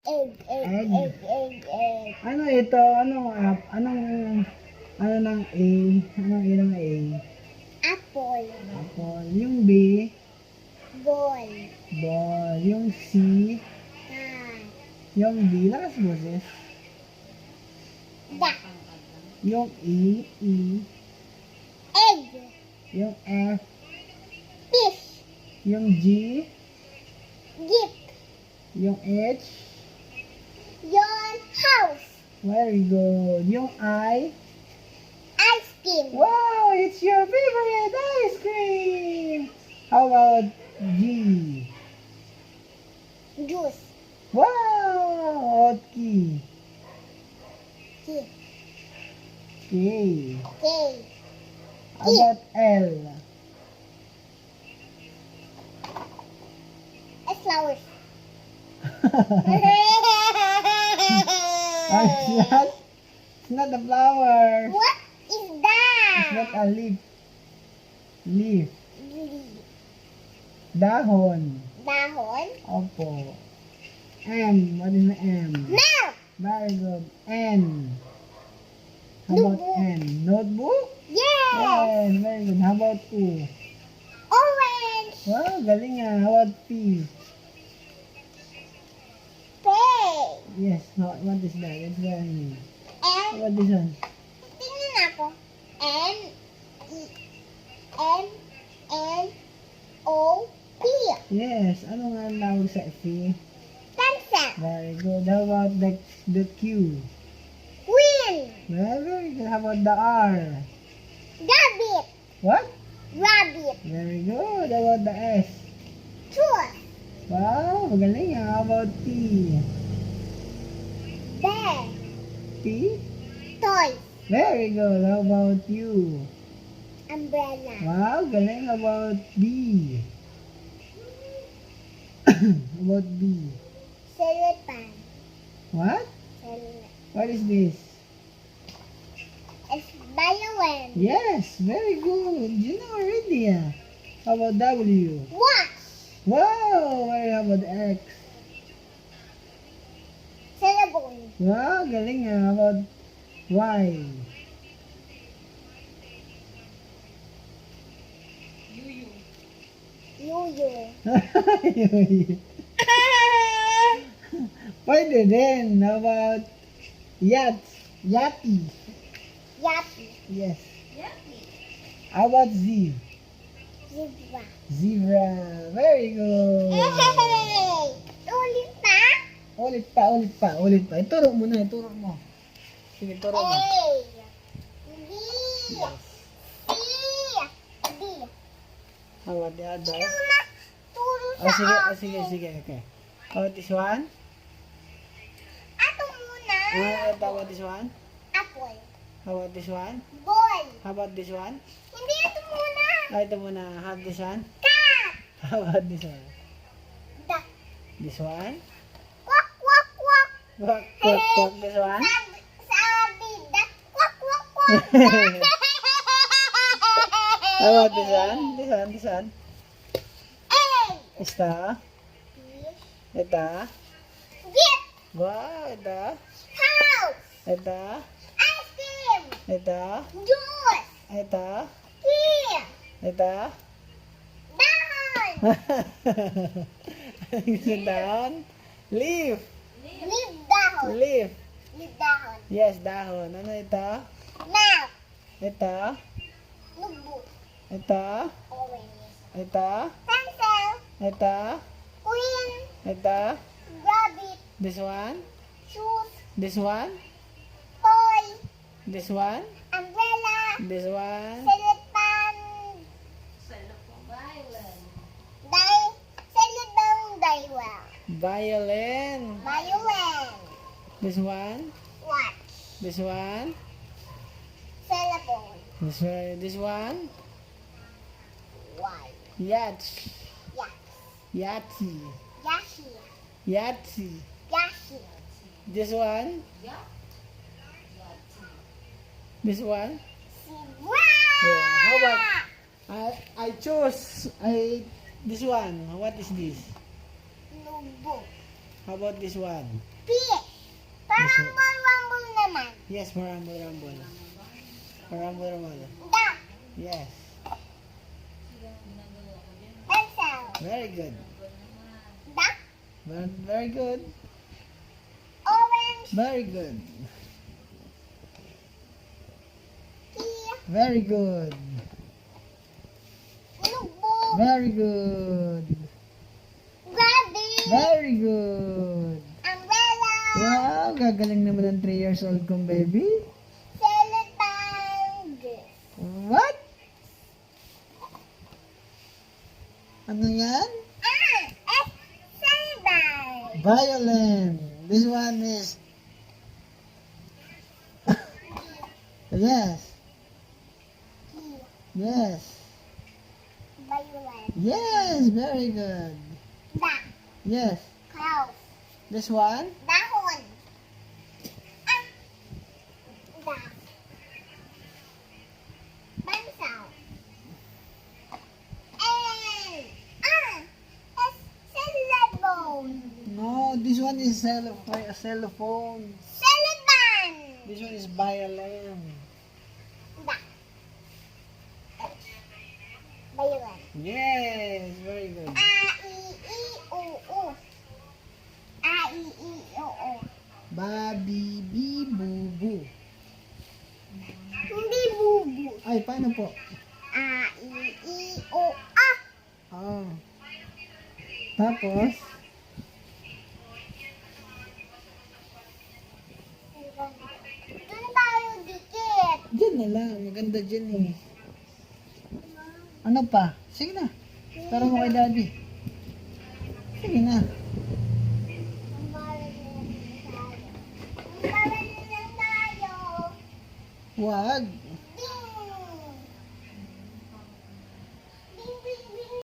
Egg. Egg. Ano ito? Ano ng A? Anong A ng A? Apple. Apple. Yung B, Ball. ball. Yung C, Cat. yung D, lakas boses. Duck. Yung E, Egg. yung F, Fish. yung G, Jeep. yung H, Your house. very good. Yung I, Ice cream. wow, it's your favorite ice cream. How about G? Juice. Wow, okay. K. K. K. How about L? Flowers. It's not a flower. What is It's that? not a leaf. Leaf. Leaf. Dahon. Dahon. Opo. M. What is the M? Milk. Very good. N. How about Notebook. N? Notebook? Yes. Yes, very good. How about O? Orange. Wow, galing nga. How about P? Pig. Yes, what is that? It's very new. How M. about this one? Tingnan ako. M. E. M. N. O. P. Yes, ano nga ang tawag sa F? Pencil. Very good. How about the Q? Queen. Very good. How about the R? Rabbit. What? Rabbit. Very good. How about the S? Truth. Wow, magaling ah. How about T? Bear. T? Toy. Very good. How about U? Umbrella. Wow, galing. How about B? How about B? Cellophane. What? What is this? It's violin. Yes, very good. You know already ah. How about W? Watch. Wow, how about X? Telephone. Wow, galing ah. How about Y? Yuyu. Pwede din. How about yacht? Yati. Yappy. Yes. How about Z? Zebra. Zebra. Very good. Hey! Ulit pa? Ulit pa. Ituro mo na, ituro mo. Sige, ituro mo. A. B. Yes. C. D. How about the other? Ito na. Turo Oh, sa sige, akin. sige, okay. How about this one? Ato muna. How about this one? Apple. How about this one? Ball. How about this one? Hindi ito muna. Ito muna. How about this one? Cat. How about this one? Duck. This one? Quack, quack, quack. Quack. This one? Sabi, duck. Quack, quack, quack. How about this one? This one? Egg. Ito? Fish. Ito? Jeep. Wow, ito? House. Ito? Ice cream. Ito? Juice. Ito? Key. Ito? Dahon. Gusto down? Leaf. Leaf dahon. Leaf. Leaf dahon. Yes, dahon. Ano ito? Mouth. Ito? Notebook. Ito? Orange. Ito? Pencil. Ito? Queen. Ito? Rabbit. This one? Shoes. This one? Toy. This one? Umbrella. This one? Cellophane. Cellophane dial. Violin. Violin. This one? Watch. This one? Telephone. This one? White. Yacht. Yes. Yahtzee. Yashi. Yahtzee. Yashi. This one? This one? Wow. Yeah. How about I chose this one. What is this? Notebook. How about this one? P. Parambol naman. Yes, marambol. Marambol. Da. Yes. Pencil. Very good. Da. Very good. Orange. Very good. P. Very good. Notebook. Very good. Gravy. Very good. Umbrella. Wow, gagaling naman ang 3 years old kong baby. Salad bag. What? Ano yan? Salad bag. Violin. This one is... Yes. Yes. Violet. Yes, very good. Da. Yes. Cloud. This one? Dahon. Da. Pencil. Salad bowl. No, this one is a cell phone. Salad bun. This one is violin. Da. Violet. Yes, very good. A-I-E-O-O. A-I-E-O-O. Babi, bi, bu, bu. Hindi bubu. Ay, paano po? A-I-E-O-A. Oh. Tapos, Doon tayo dikit. dyan na lang. Maganda dyan eh. Ano pa? Sige na. Tara mo kay daddy. Sige na. Ang baral na lang tayo. Wag. Ding